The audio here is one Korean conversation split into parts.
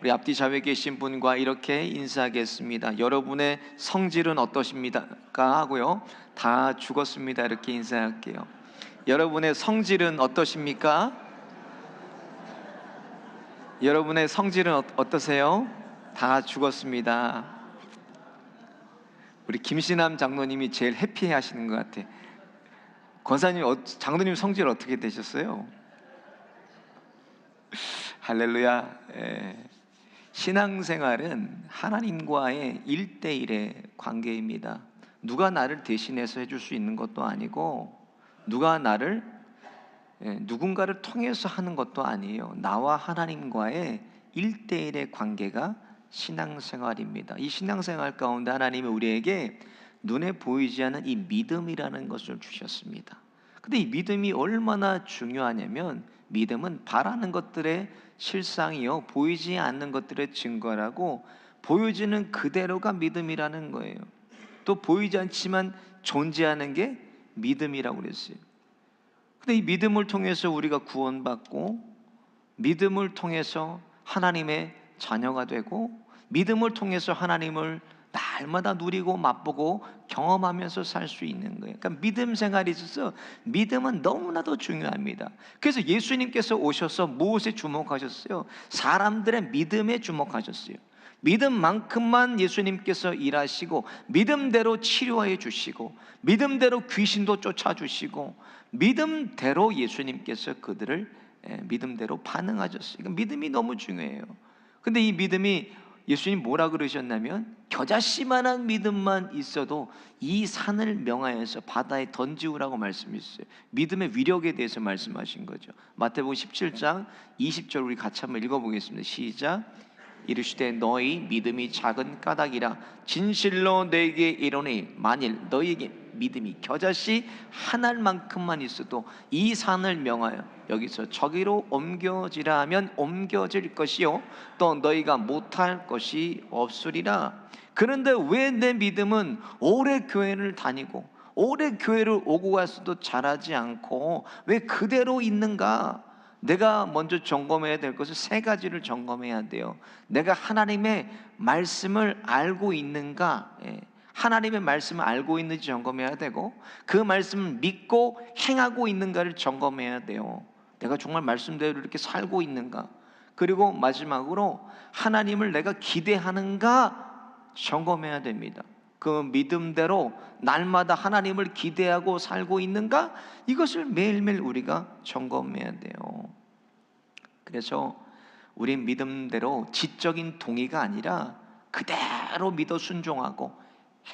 우리 앞뒤 좌우에 계신 분과 이렇게 인사하겠습니다. 여러분의 성질은 어떠십니까? 하고요. 다 죽었습니다. 이렇게 인사할게요. 여러분의 성질은 어떠십니까? 여러분의 성질은 어떠세요? 다 죽었습니다. 우리 김신남 장로님이 제일 해피해 하시는 것 같아. 권사님, 장로님 성질 어떻게 되셨어요? 할렐루야. 신앙생활은 하나님과의 1대1의 관계입니다. 누가 나를 대신해서 해줄 수 있는 것도 아니고, 누가 나를 누군가를 통해서 하는 것도 아니에요. 나와 하나님과의 1대1의 관계가 신앙생활입니다. 이 신앙생활 가운데 하나님이 우리에게 눈에 보이지 않는 이 믿음이라는 것을 주셨습니다. 근데 이 믿음이 얼마나 중요하냐면, 믿음은 바라는 것들의 실상이요, 보이지 않는 것들의 증거라고, 보여지는 그대로가 믿음이라는 거예요. 또 보이지 않지만 존재하는 게 믿음이라고 그랬어요. 근데 이 믿음을 통해서 우리가 구원받고, 믿음을 통해서 하나님의 자녀가 되고, 믿음을 통해서 하나님을 날마다 누리고 맛보고 경험하면서 살 수 있는 거예요. 그러니까 믿음 생활이 있어서 믿음은 너무나도 중요합니다. 그래서 예수님께서 오셔서 무엇에 주목하셨어요? 사람들의 믿음에 주목하셨어요. 믿음만큼만 예수님께서 일하시고, 믿음대로 치료해 주시고, 믿음대로 귀신도 쫓아주시고, 믿음대로 예수님께서 그들을 믿음대로 반응하셨어요. 그러니까 믿음이 너무 중요해요. 근데 이 믿음이, 예수님 뭐라 그러셨냐면, 겨자씨만한 믿음만 있어도 이 산을 명하여서 바다에 던지우라고 말씀하셨어요. 믿음의 위력에 대해서 말씀하신 거죠. 마태복음 17장 20절 우리 같이 한번 읽어보겠습니다. 시작. 이르시되 너희 믿음이 작은 까닭이라 진실로 너에게 이르노니 만일 너희에게 믿음이 겨자씨 한 알만큼만 있어도 이 산을 명하여 여기서 저기로 옮겨지라 하면 옮겨질 것이요 또 너희가 못할 것이 없으리라. 그런데 왜 내 믿음은 오래 교회를 다니고 오래 교회를 오고 가서도 자라지 않고 왜 그대로 있는가? 내가 먼저 점검해야 될 것은 세 가지를 점검해야 돼요. 내가 하나님의 말씀을 알고 있는가? 하나님의 말씀을 알고 있는지 점검해야 되고, 그 말씀을 믿고 행하고 있는가를 점검해야 돼요. 내가 정말 말씀대로 이렇게 살고 있는가? 그리고 마지막으로 하나님을 내가 기대하는가 점검해야 됩니다. 그 믿음대로 날마다 하나님을 기대하고 살고 있는가? 이것을 매일매일 우리가 점검해야 돼요. 그래서 우린 믿음대로 지적인 동의가 아니라 그대로 믿어 순종하고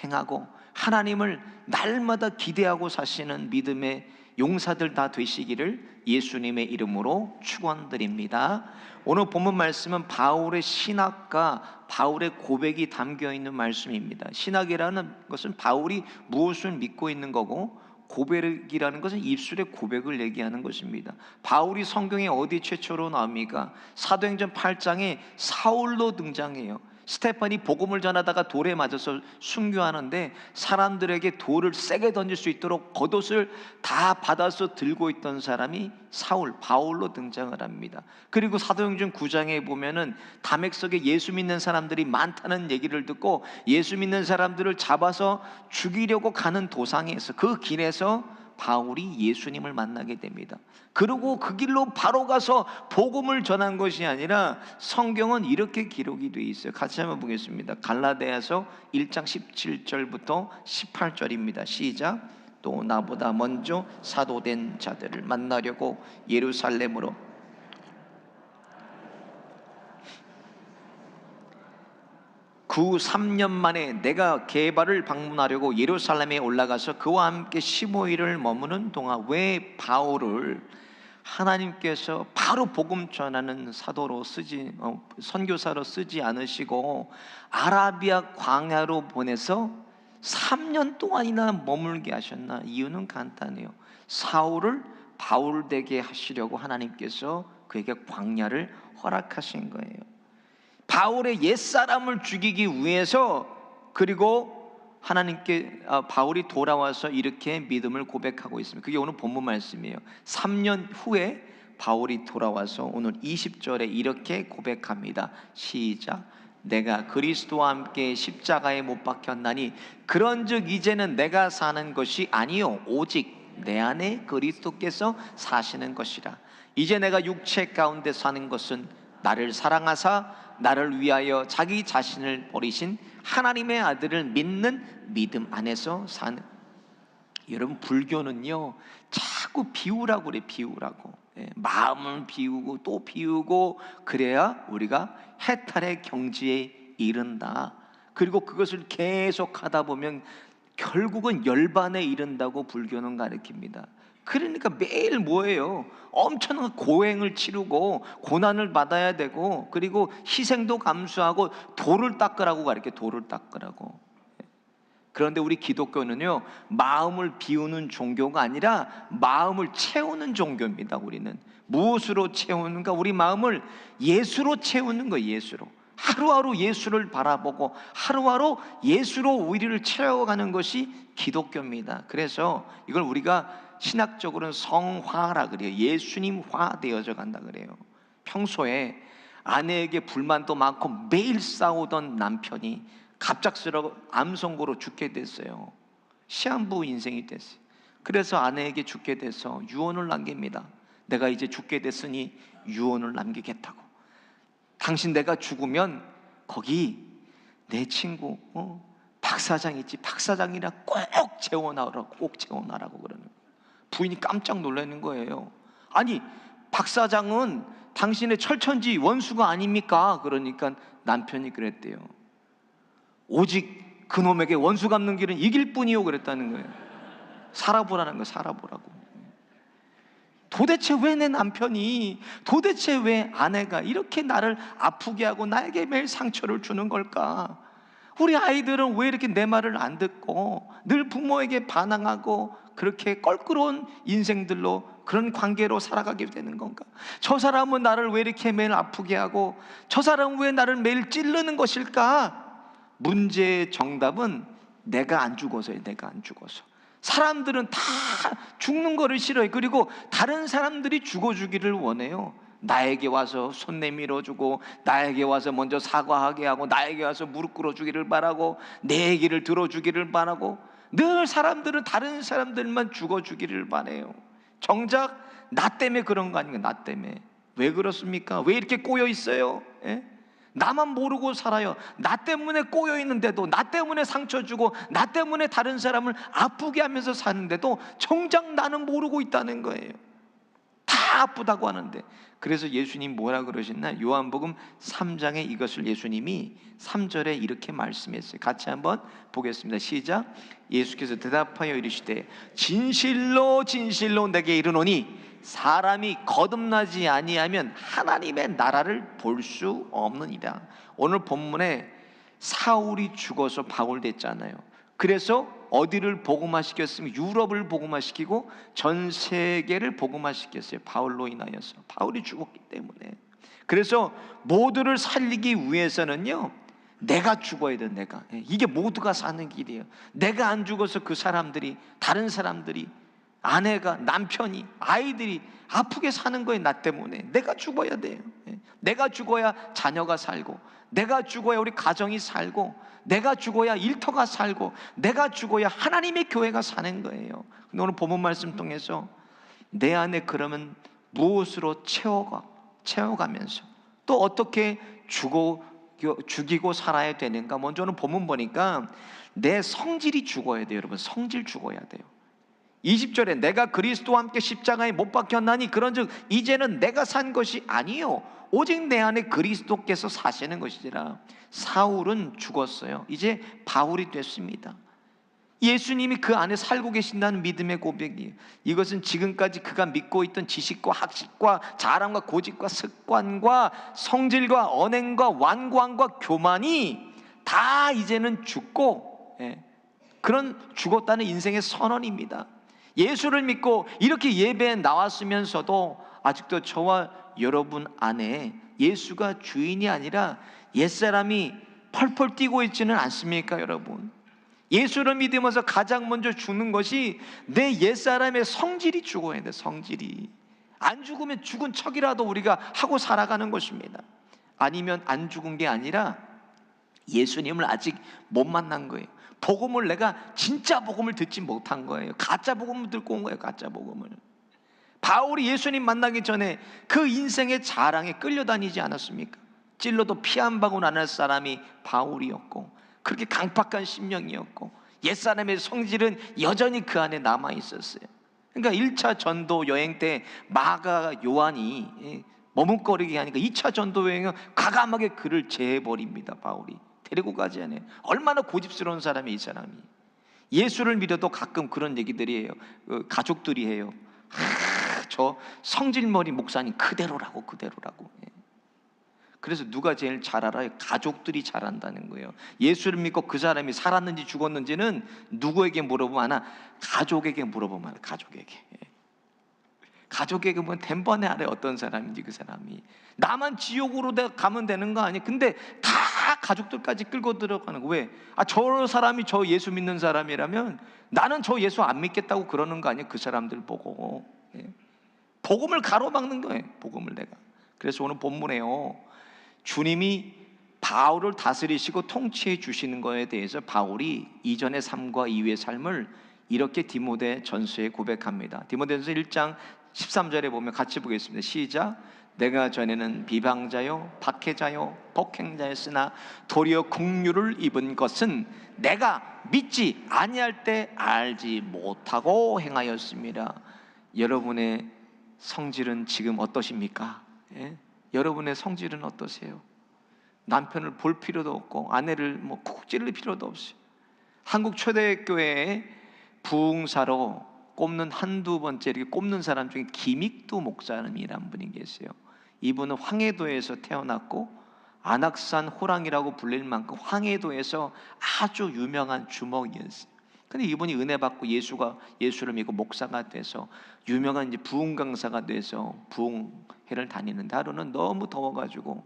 행하고 하나님을 날마다 기대하고 사시는 믿음의 용사들 다 되시기를 예수님의 이름으로 축원드립니다. 오늘 본문 말씀은 바울의 신학과 바울의 고백이 담겨있는 말씀입니다. 신학이라는 것은 바울이 무엇을 믿고 있는 거고, 고백이라는 것은 입술의 고백을 얘기하는 것입니다. 바울이 성경에 어디 최초로 나옵니까? 사도행전 8장에 사울로 등장해요. 스테판이 복음을 전하다가 돌에 맞아서 순교하는데 사람들에게 돌을 세게 던질 수 있도록 겉옷을 다 받아서 들고 있던 사람이 사울, 바울로 등장을 합니다. 그리고 사도행전 9장에 보면은 담액석에 예수 믿는 사람들이 많다는 얘기를 듣고 예수 믿는 사람들을 잡아서 죽이려고 가는 도상에서, 그 길에서 바울이 예수님을 만나게 됩니다. 그리고 그 길로 바로 가서 복음을 전한 것이 아니라 성경은 이렇게 기록이 되어 있어요. 같이 한번 보겠습니다. 갈라디아서 1장 17절부터 18절입니다. 시작. 또 나보다 먼저 사도된 자들을 만나려고 예루살렘으로 그 3년 만에 내가 게바를 방문하려고 예루살렘에 올라가서 그와 함께 15일을 머무는 동안 왜 바울을 하나님께서 바로 복음 전하는 사도로 선교사로 쓰지 않으시고 아라비아 광야로 보내서 3년 동안이나 머물게 하셨나? 이유는 간단해요. 사울을 바울 되게 하시려고 하나님께서 그에게 광야를 허락하신 거예요. 바울의 옛사람을 죽이기 위해서, 그리고 하나님께 바울이 돌아와서 이렇게 믿음을 고백하고 있습니다. 그게 오늘 본문 말씀이에요. 3년 후에 바울이 돌아와서 오늘 20절에 이렇게 고백합니다. 시작. 내가 그리스도와 함께 십자가에 못 박혔나니 그런즉 이제는 내가 사는 것이 아니요 오직 내 안에 그리스도께서 사시는 것이라. 이제 내가 육체 가운데 사는 것은 나를 사랑하사 나를 위하여 자기 자신을 버리신 하나님의 아들을 믿는 믿음 안에서 사는. 여러분, 불교는요 자꾸 비우라고 그래. 비우라고. 마음을 비우고 또 비우고, 그래야 우리가 해탈의 경지에 이른다. 그리고 그것을 계속 하다 보면 결국은 열반에 이른다고 불교는 가르칩니다. 그러니까 매일 뭐예요? 엄청난 고행을 치르고 고난을 받아야 되고, 그리고 희생도 감수하고 돌을 닦으라고 가르쳐. 돌을 닦으라고. 그런데 우리 기독교는요 마음을 비우는 종교가 아니라 마음을 채우는 종교입니다. 우리는 무엇으로 채우는가? 우리 마음을 예수로 채우는 거예요. 예수로. 하루하루 예수를 바라보고 하루하루 예수로 우리를 채워가는 것이 기독교입니다. 그래서 이걸 우리가 신학적으로는 성화라 그래요. 예수님화 되어져 간다 그래요. 평소에 아내에게 불만도 많고 매일 싸우던 남편이 갑작스러워 암 선고로 죽게 됐어요. 시한부 인생이 됐어요. 그래서 아내에게 죽게 돼서 유언을 남깁니다. 내가 이제 죽게 됐으니 유언을 남기겠다고. 당신 내가 죽으면 거기 내 친구 박 사장 있지, 박 사장이라 꼭 재혼하라고, 꼭 재혼하라고 그러는 거예요. 부인이 깜짝 놀라는 거예요. 아니, 박 사장은 당신의 철천지 원수가 아닙니까? 그러니까 남편이 그랬대요. 오직 그놈에게 원수 갚는 길은 이길 뿐이요 그랬다는 거예요. 살아보라는 거예요. 살아보라고. 도대체 왜 내 남편이, 도대체 왜 아내가 이렇게 나를 아프게 하고 나에게 매일 상처를 주는 걸까? 우리 아이들은 왜 이렇게 내 말을 안 듣고 늘 부모에게 반항하고 그렇게 껄끄러운 인생들로, 그런 관계로 살아가게 되는 건가? 저 사람은 나를 왜 이렇게 매일 아프게 하고 저 사람은 왜 나를 매일 찌르는 것일까? 문제의 정답은 내가 안 죽어서예요. 내가 안 죽어서. 사람들은 다 죽는 거를 싫어해요. 그리고 다른 사람들이 죽어주기를 원해요. 나에게 와서 손 내밀어주고, 나에게 와서 먼저 사과하게 하고, 나에게 와서 무릎 꿇어주기를 바라고, 내 얘기를 들어주기를 바라고, 늘 사람들은 다른 사람들만 죽어주기를 바래요. 정작 나 때문에 그런 거 아닌가? 나 때문에. 왜 그렇습니까? 왜 이렇게 꼬여 있어요? 나만 모르고 살아요. 나 때문에 꼬여 있는데도, 나 때문에 상처 주고, 나 때문에 다른 사람을 아프게 하면서 사는데도 정작 나는 모르고 있다는 거예요. 다 아프다고 하는데. 그래서 예수님 뭐라 그러셨나? 요한복음 3장에 이것을 예수님이 3절에 이렇게 말씀했어요. 같이 한번 보겠습니다. 시작. 예수께서 대답하여 이르시되 진실로 진실로 내게 이르노니 사람이 거듭나지 아니하면 하나님의 나라를 볼 수 없느니라. 오늘 본문에 사울이 죽어서 바울됐잖아요. 그래서 어디를 복음화시켰으면 유럽을 복음화시키고 전 세계를 복음화시켰어요. 바울로 인하여서. 바울이 죽었기 때문에. 그래서 모두를 살리기 위해서는요 내가 죽어야 돼. 내가. 이게 모두가 사는 길이에요. 내가 안 죽어서 그 사람들이, 다른 사람들이, 아내가, 남편이, 아이들이 아프게 사는 거예요. 나 때문에. 내가 죽어야 돼요. 내가 죽어야 자녀가 살고, 내가 죽어야 우리 가정이 살고, 내가 죽어야 일터가 살고, 내가 죽어야 하나님의 교회가 사는 거예요. 근데 오늘 본문 말씀 통해서 내 안에 그러면 무엇으로 채워가면서 또 어떻게 죽이고 살아야 되는가? 먼저는 본문 보니까 내 성질이 죽어야 돼요. 여러분, 성질 죽어야 돼요. 20절에 내가 그리스도와 함께 십자가에 못 박혔나니 그런즉 이제는 내가 산 것이 아니요 오직 내 안에 그리스도께서 사시는 것이지라. 사울은 죽었어요. 이제 바울이 됐습니다. 예수님이 그 안에 살고 계신다는 믿음의 고백이에요. 이것은 지금까지 그가 믿고 있던 지식과 학식과 자랑과 고집과 습관과 성질과 언행과 완고함과 교만이 다 이제는 죽고, 그런 죽었다는 인생의 선언입니다. 예수를 믿고 이렇게 예배에 나왔으면서도 아직도 저와 여러분 안에 예수가 주인이 아니라 옛사람이 펄펄 뛰고 있지는 않습니까? 여러분, 예수를 믿으면서 가장 먼저 죽는 것이 내 옛사람의 성질이 죽어야 돼. 성질이. 안 죽으면 죽은 척이라도 우리가 하고 살아가는 것입니다. 아니면 안 죽은 게 아니라 예수님을 아직 못 만난 거예요. 복음을 내가 진짜 복음을 듣지 못한 거예요. 가짜 복음을 듣고 온 거예요. 가짜 복음을. 바울이 예수님 만나기 전에 그 인생의 자랑에 끌려다니지 않았습니까? 찔러도 피 한 방울 안 날 사람이 바울이었고, 그렇게 강팍한 심령이었고, 옛사람의 성질은 여전히 그 안에 남아 있었어요. 그러니까 1차 전도 여행 때 마가 요한이 머뭇거리게 하니까 2차 전도 여행은 과감하게 그를 제해버립니다. 바울이 데리고 가지 않아요. 얼마나 고집스러운 사람이 이 사람이. 예수를 믿어도 가끔 그런 얘기들이 해요. 가족들이 해요. 저 성질머리 목사님 그대로라고. 그래서 누가 제일 잘 알아요? 가족들이 잘 안다는 거예요. 예수를 믿고 그 사람이 살았는지 죽었는지는 누구에게 물어보면 하나? 가족에게 물어보면 하나? 가족에게 보면 단번에 알아요. 어떤 사람인지. 그 사람이 나만 지옥으로 가면 되는 거 아니에요? 근데 다 가족들까지 끌고 들어가는 거. 왜? 저 사람이 저 예수 믿는 사람이라면 나는 저 예수 안 믿겠다고 그러는 거 아니에요? 그 사람들 보고. 복음을 가로막는 거예요. 복음을 내가. 그래서 오늘 본문에요, 주님이 바울을 다스리시고 통치해 주시는 것에 대해서 바울이 이전의 삶과 이후의 삶을 이렇게 디모데 전서에 고백합니다. 디모데전서 1장 13절에 보면 같이 보겠습니다. 시작. 내가 전에는 비방자요 박해자요 폭행자였으나 도리어 긍휼을 입은 것은 내가 믿지 아니할 때 알지 못하고 행하였습니다. 여러분의 성질은 지금 어떠십니까? 여러분의 성질은 어떠세요? 남편을 볼 필요도 없고 아내를 콕 찌를 필요도 없어요. 한국 초대교회에 부흥사로 꼽는 한두 번째 이렇게 꼽는 사람 중에 김익두 목사님이라는 분이 계세요. 이분은 황해도에서 태어났고 안악산 호랑이라고 불릴 만큼 황해도에서 아주 유명한 주먹이었어요. 근데 이분이 은혜 받고 예수를 믿고 목사가 돼서 유명한 이제 부흥 강사가 돼서 부흥회를 다니는데, 하루는 너무 더워가지고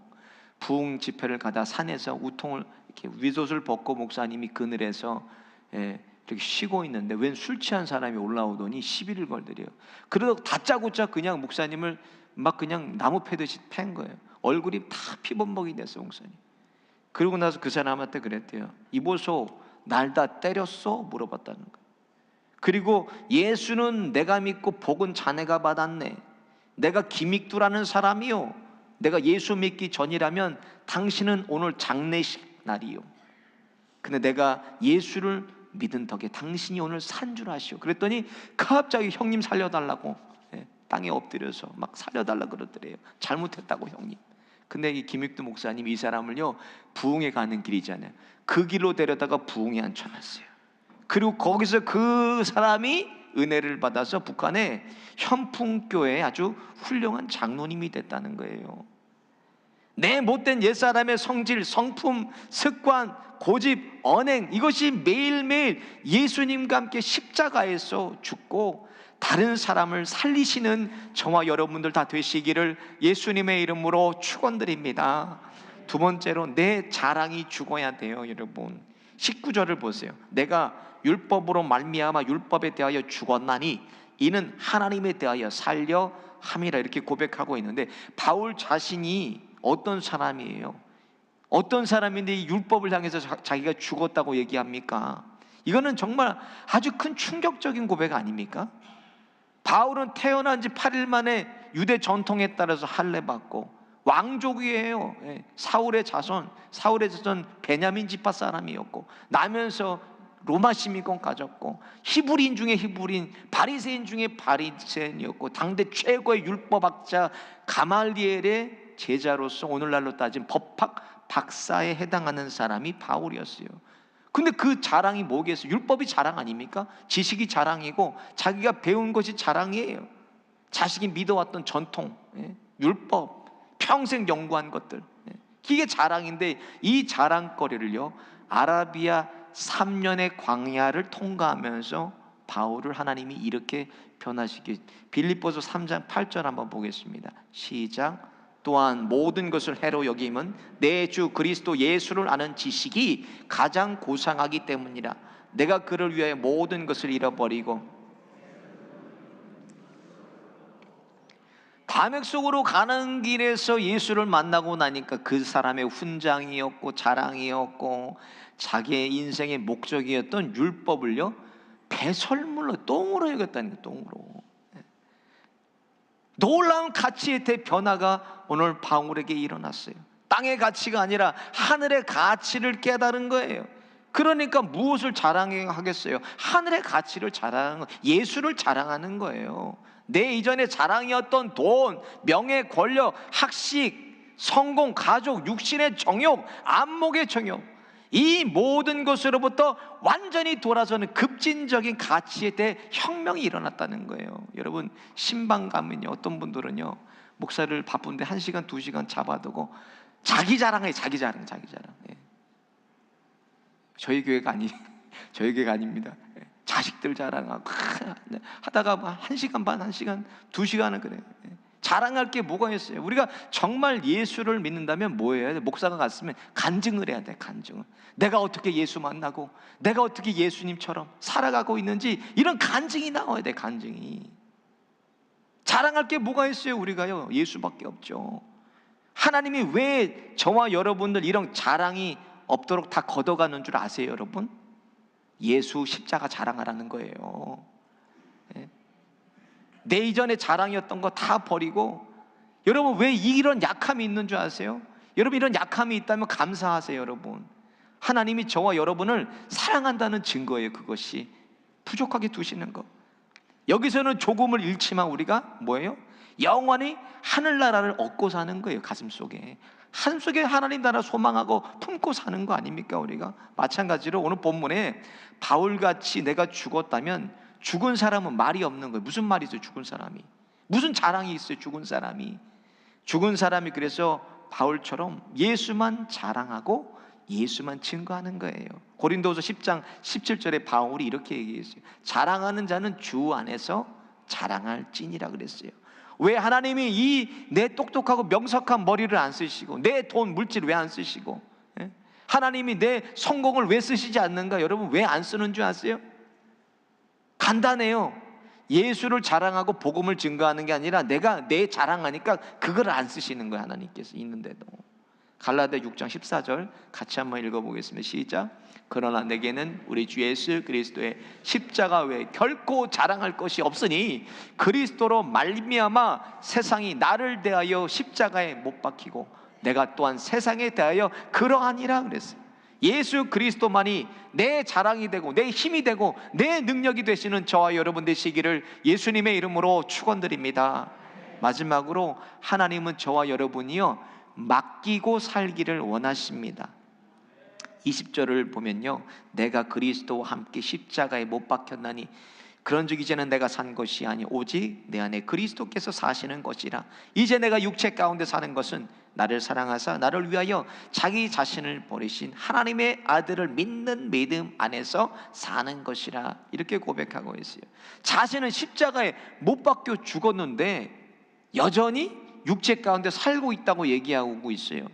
부흥 집회를 가다 산에서 우통을 이렇게 윗옷을 벗고 목사님이 그늘에서 이렇게 쉬고 있는데 웬 술 취한 사람이 올라오더니 시비를 걸더래요. 그러다 다짜고짜 그냥 목사님을 막 그냥 나무 패듯이 팬 거예요. 얼굴이 다 피범벅이 됐어 목사님. 그러고 나서 그 사람한테 그랬대요. 이보소, 날 다 때렸어? 물어봤다는 거예요. 그리고 예수는 내가 믿고 복은 자네가 받았네. 내가 김익두라는 사람이요, 내가 예수 믿기 전이라면 당신은 오늘 장례식 날이요. 근데 내가 예수를 믿은 덕에 당신이 오늘 산주하시오. 그랬더니 갑자기 형님 살려달라고 땅에 엎드려서 막 살려달라 그러더래요. 잘못했다고 형님. 근데 이 김익두 목사님 이 사람을요, 부흥에 가는 길이잖아요. 그 길로 데려다가 부흥에 앉혀놨어요. 그리고 거기서 그 사람이 은혜를 받아서 북한의 현풍교회에 아주 훌륭한 장로님이 됐다는 거예요. 내 못된 옛사람의 성질, 성품, 습관, 고집, 언행, 이것이 매일매일 예수님과 함께 십자가에서 죽고 다른 사람을 살리시는 저와 여러분들 다 되시기를 예수님의 이름으로 축원드립니다. 두 번째로, 내 자랑이 죽어야 돼요. 여러분 19절을 보세요. 내가 율법으로 말미암아 율법에 대하여 죽었나니 이는 하나님에 대하여 살려 함이라, 이렇게 고백하고 있는데, 바울 자신이 어떤 사람이에요? 어떤 사람인데 이 율법을 향해서 자기가 죽었다고 얘기합니까? 이거는 정말 아주 큰 충격적인 고백 아닙니까? 바울은 태어난 지 8일 만에 유대 전통에 따라서 할례받고 왕족이에요. 사울의 자손 베냐민 지파 사람이었고, 나면서 로마 시민권 가졌고, 히브리인 중에 히브리인, 바리새인 중에 바리새인이었고, 당대 최고의 율법학자 가말리엘의 제자로서 오늘날로 따진 법학 박사에 해당하는 사람이 바울이었어요. 근데 그 자랑이 뭐겠어요? 율법이 자랑 아닙니까? 지식이 자랑이고 자기가 배운 것이 자랑이에요. 자식이 믿어왔던 전통, 율법, 평생 연구한 것들, 이게 자랑인데, 이 자랑거리를요, 아라비아 3년의 광야를 통과하면서 바울을 하나님이 이렇게 변화시키. 빌립보서 3장 8절 한번 보겠습니다. 시작. 또한 모든 것을 해로 여김은 내 주 그리스도 예수를 아는 지식이 가장 고상하기 때문이라. 내가 그를 위하여 모든 것을 잃어버리고 담액 속으로 가는 길에서 예수를 만나고 나니까 그 사람의 훈장이었고 자랑이었고 자기의 인생의 목적이었던 율법을요, 배설물로, 똥으로 여겼다는 거예요. 똥으로. 놀라운 가치의 대변화가 오늘 바울에게 일어났어요. 땅의 가치가 아니라 하늘의 가치를 깨달은 거예요. 그러니까 무엇을 자랑하겠어요? 하늘의 가치를 자랑하는 거예요. 예수를 자랑하는 거예요. 내 이전의 자랑이었던 돈, 명예, 권력, 학식, 성공, 가족, 육신의 정욕, 안목의 정욕, 이 모든 것으로부터 완전히 돌아서는 급진적인 가치에 대해 혁명이 일어났다는 거예요. 여러분, 신방 가면요, 어떤 분들은요, 목사를 바쁜데 1시간, 2시간 잡아두고 자기 자랑해. 자기 자랑. 예. 저희 교회가 아닙니다. 예. 자식들 자랑하고 하다가 1시간 반, 1시간, 2시간을 그래요. 예. 자랑할 게 뭐가 있어요? 우리가 정말 예수를 믿는다면 뭐 해야 돼? 목사가 갔으면 간증을 해야 돼. 간증을. 내가 어떻게 예수 만나고 내가 어떻게 예수님처럼 살아가고 있는지, 이런 간증이 나와야 돼. 간증이. 자랑할 게 뭐가 있어요? 우리가요, 예수밖에 없죠. 하나님이 왜 저와 여러분들 이런 자랑이 없도록 다 걷어가는 줄 아세요, 여러분? 예수 십자가 자랑하라는 거예요. 내 이전의 자랑이었던 거 다 버리고, 여러분 왜 이런 약함이 있는 줄 아세요? 여러분, 이런 약함이 있다면 감사하세요. 여러분, 하나님이 저와 여러분을 사랑한다는 증거예요. 그것이 부족하게 두시는 것. 여기서는 조금을 잃지만 우리가 뭐예요? 영원히 하늘나라를 얻고 사는 거예요. 가슴속에 하나님 나라 소망하고 품고 사는 거 아닙니까? 우리가 마찬가지로 오늘 본문에 바울같이 내가 죽었다면, 죽은 사람은 말이 없는 거예요. 무슨 말이 있어요? 죽은 사람이 무슨 자랑이 있어요? 죽은 사람이 그래서 바울처럼 예수만 자랑하고 예수만 증거하는 거예요. 고린도서 10장 17절에 바울이 이렇게 얘기했어요. 자랑하는 자는 주 안에서 자랑할지니라 그랬어요. 왜 하나님이 이 내 똑똑하고 명석한 머리를 안 쓰시고 내 돈, 물질 왜 안 쓰시고, 하나님이 내 성공을 왜 쓰시지 않는가? 여러분, 왜 안 쓰는 줄 아세요? 간단해요. 예수를 자랑하고 복음을 증거하는 게 아니라 내가 내 자랑하니까 그걸 안 쓰시는 거예요. 하나님께서 있는데도. 갈라디아 6장 14절 같이 한번 읽어보겠습니다. 시작. 그러나 내게는 우리 주 예수 그리스도의 십자가 외에 결코 자랑할 것이 없으니 그리스도로 말미암아 세상이 나를 대하여 십자가에 못 박히고 내가 또한 세상에 대하여 그러하니라 그랬어요. 예수 그리스도만이 내 자랑이 되고 내 힘이 되고 내 능력이 되시는 저와 여러분 되시기를 예수님의 이름으로 축원드립니다. 마지막으로 하나님은 저와 여러분이요, 맡기고 살기를 원하십니다. 20절을 보면요, 내가 그리스도와 함께 십자가에 못 박혔나니 그런즉 이제는 내가 산 것이 아니 오직 내 안에 그리스도께서 사시는 것이라. 이제 내가 육체 가운데 사는 것은 나를 사랑하사 나를 위하여 자기 자신을 버리신 하나님의 아들을 믿는 믿음 안에서 사는 것이라. 이렇게 고백하고 있어요. 자신은 십자가에 못 박혀 죽었는데 여전히 육체 가운데 살고 있다고 얘기하고 있어요.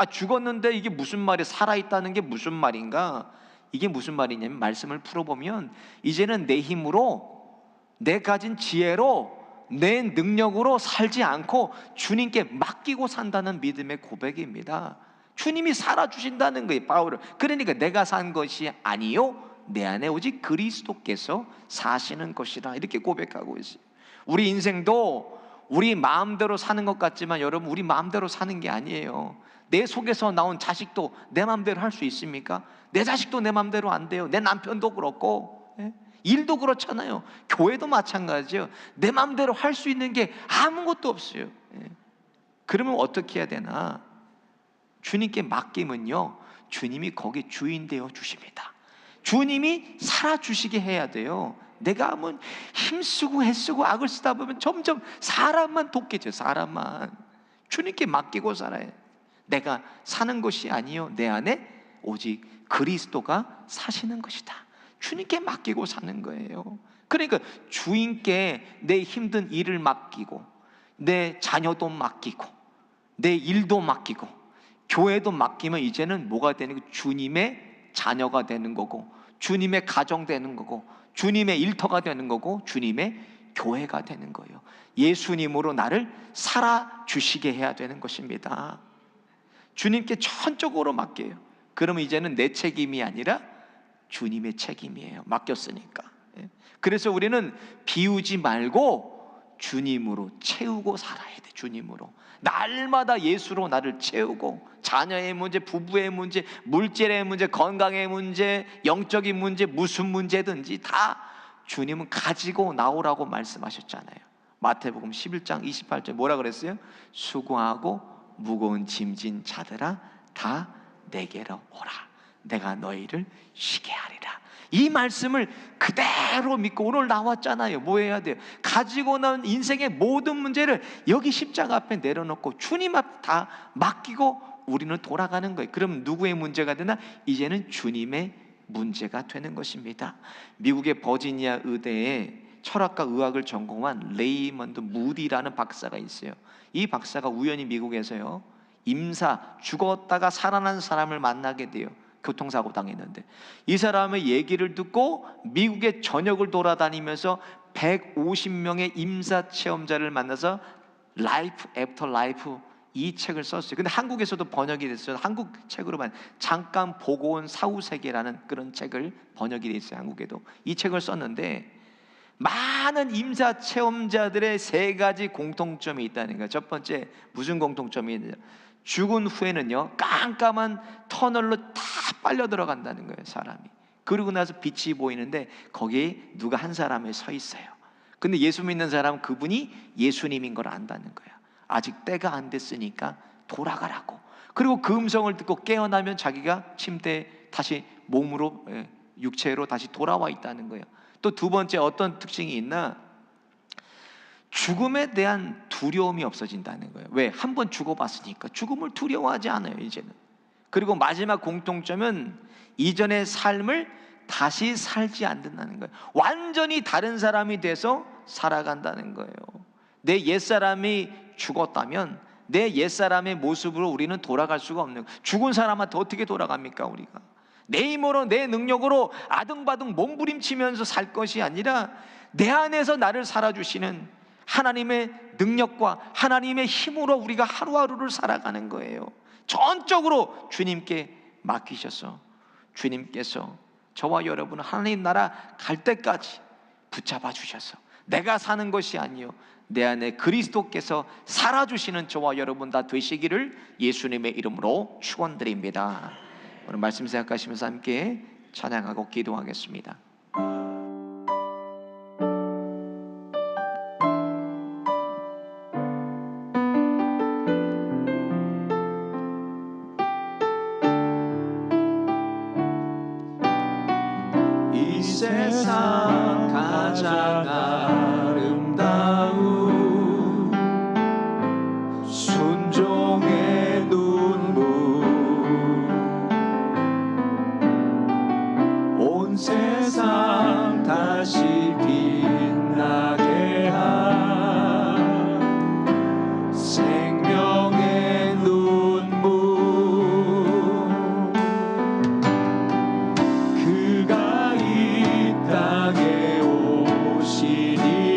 죽었는데 이게 무슨 말이에요? 살아있다는 게 무슨 말인가? 이게 무슨 말이냐면, 말씀을 풀어보면 이제는 내 힘으로, 내 가진 지혜로, 내 능력으로 살지 않고 주님께 맡기고 산다는 믿음의 고백입니다. 주님이 살아주신다는 거예요, 바울을. 그러니까 내가 산 것이 아니요 내 안에 오직 그리스도께서 사시는 것이라. 이렇게 고백하고 있어요. 우리 인생도 우리 마음대로 사는 것 같지만 여러분, 우리 마음대로 사는 게 아니에요. 내 속에서 나온 자식도 내 마음대로 할 수 있습니까? 내 자식도 내 마음대로 안 돼요. 내 남편도 그렇고, 일도 그렇잖아요. 교회도 마찬가지예요. 내 마음대로 할 수 있는 게 아무것도 없어요. 그러면 어떻게 해야 되나? 주님께 맡기면요, 주님이 거기 주인 되어 주십니다. 주님이 살아주시게 해야 돼요. 내가 한번 힘쓰고 애쓰고 악을 쓰다 보면 점점 사람만 돕겠죠. 사람만. 주님께 맡기고 살아요. 내가 사는 것이 아니요 내 안에 오직 그리스도가 사시는 것이다. 주님께 맡기고 사는 거예요. 그러니까 주인께 내 힘든 일을 맡기고 내 자녀도 맡기고 내 일도 맡기고 교회도 맡기면 이제는 뭐가 되는 거예요? 주님의 자녀가 되는 거고 주님의 가정 되는 거고 주님의 일터가 되는 거고 주님의 교회가 되는 거예요. 예수님으로 나를 살아주시게 해야 되는 것입니다. 주님께 전적으로 맡겨요. 그러면 이제는 내 책임이 아니라 주님의 책임이에요. 맡겼으니까. 그래서 우리는 비우지 말고 주님으로 채우고 살아야 돼. 주님으로 날마다 예수로 나를 채우고, 자녀의 문제, 부부의 문제, 물질의 문제, 건강의 문제, 영적인 문제, 무슨 문제든지 다 주님은 가지고 나오라고 말씀하셨잖아요. 마태복음 11장 28절 뭐라 그랬어요? 수고하고 무거운 짐진 자들아 다 내게로 오라. 내가 너희를 쉬게 하리라. 이 말씀을 그대로 믿고 오늘 나왔잖아요. 뭐 해야 돼요? 가지고 나온 인생의 모든 문제를 여기 십자가 앞에 내려놓고 주님 앞에 다 맡기고 우리는 돌아가는 거예요. 그럼 누구의 문제가 되나? 이제는 주님의 문제가 되는 것입니다. 미국의 버지니아 의대에 철학과 의학을 전공한 레이먼드 무디라는 박사가 있어요. 이 박사가 우연히 미국에서요, 임사, 죽었다가 살아난 사람을 만나게 돼요. 교통사고 당했는데 이 사람의 얘기를 듣고 미국의 전역을 돌아다니면서 150명의 임사 체험자를 만나서 라이프 애프터 라이프 이 책을 썼어요. 근데 한국에서도 번역이 됐어요. 한국 책으로만 잠깐 보고 온 사후세계라는 그런 책을 번역이 됐어요. 한국에도 이 책을 썼는데 많은 임사 체험자들의 세 가지 공통점이 있다는 거예요. 첫 번째, 무슨 공통점이 있느냐? 죽은 후에는요, 깜깜한 터널로 다 빨려 들어간다는 거예요, 사람이. 그러고 나서 빛이 보이는데 거기에 누가 한 사람이 서 있어요. 근데 예수 믿는 사람은 그분이 예수님인 걸 안다는 거예요. 아직 때가 안 됐으니까 돌아가라고. 그리고 그 음성을 듣고 깨어나면 자기가 침대에 다시 몸으로, 육체로 다시 돌아와 있다는 거예요. 또 두 번째 어떤 특징이 있나? 죽음에 대한 두려움이 없어진다는 거예요. 왜? 한번 죽어봤으니까 죽음을 두려워하지 않아요, 이제는. 그리고 마지막 공통점은 이전의 삶을 다시 살지 않는다는 거예요. 완전히 다른 사람이 돼서 살아간다는 거예요. 내 옛사람이 죽었다면 내 옛사람의 모습으로 우리는 돌아갈 수가 없는 거예요. 죽은 사람한테 어떻게 돌아갑니까, 우리가? 내 힘으로 내 능력으로 아등바등 몸부림치면서 살 것이 아니라 내 안에서 나를 살아주시는 하나님의 능력과 하나님의 힘으로 우리가 하루하루를 살아가는 거예요. 전적으로 주님께 맡기셔서 주님께서 저와 여러분을 하나님 나라 갈 때까지 붙잡아 주셔서 내가 사는 것이 아니요 내 안에 그리스도께서 살아주시는 저와 여러분 다 되시기를 예수님의 이름으로 축원드립니다. 오늘 말씀 생각하시면서 함께 찬양하고 기도하겠습니다. 이 세상 가장 아름다운 순종의 눈물 온 세상 다시 빛나게 한 생명의 눈물 그가 이 땅에 오시니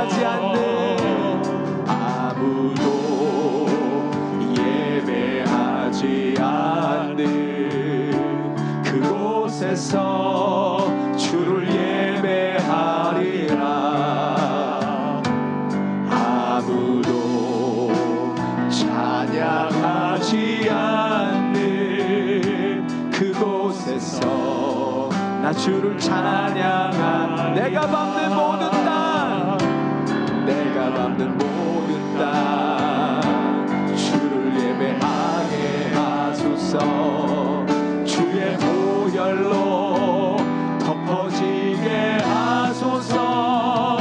예배하지 않는 아무도 예배하지 않는 그곳에서 주를 예배하리라. 아무도 찬양하지 않는 그곳에서 나 주를 찬양한 내가 밟는 모든 땅, 내가 밟는 모든 땅 주를 예배하게 하소서. 주의 보혈로 덮어지게 하소서.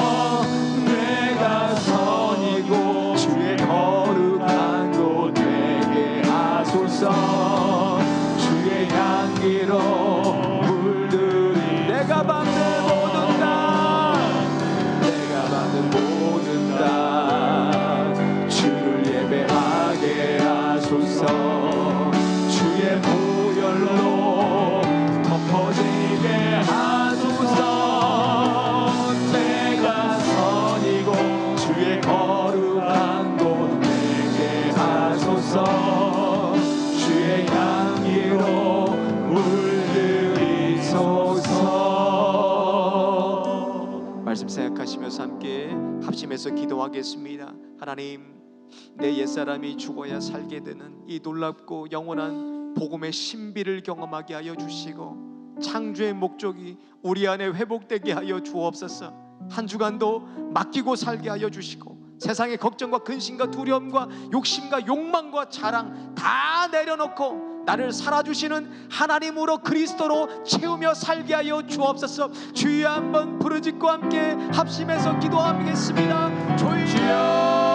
내가 선이고 주의 거룩한 곳 되게 하소서. 주의 향기로 물들이 내가 밟는 모든 땅, 내가 밟는 모든 땅 주를 예배하게 하소서. 주의 보혈로 덮어지게 하소서. 내가 선이고 주의 거룩한 곳 되게 하소서. 주의 향기로 물들이소서. 말씀 생각하시면서 함께 합심해서 기도하겠습니다. 하나님, 내 옛사람이 죽어야 살게 되는 이 놀랍고 영원한 복음의 신비를 경험하게 하여 주시고, 창조의 목적이 우리 안에 회복되게 하여 주옵소서. 한 주간도 맡기고 살게 하여 주시고, 세상의 걱정과 근심과 두려움과 욕심과 욕망과 자랑 다 내려놓고 나를 살아주시는 하나님으로 그리스도로 채우며 살게 하여 주옵소서. 주여 한번 부르짖고 함께 합심해서 기도하겠습니다. 주여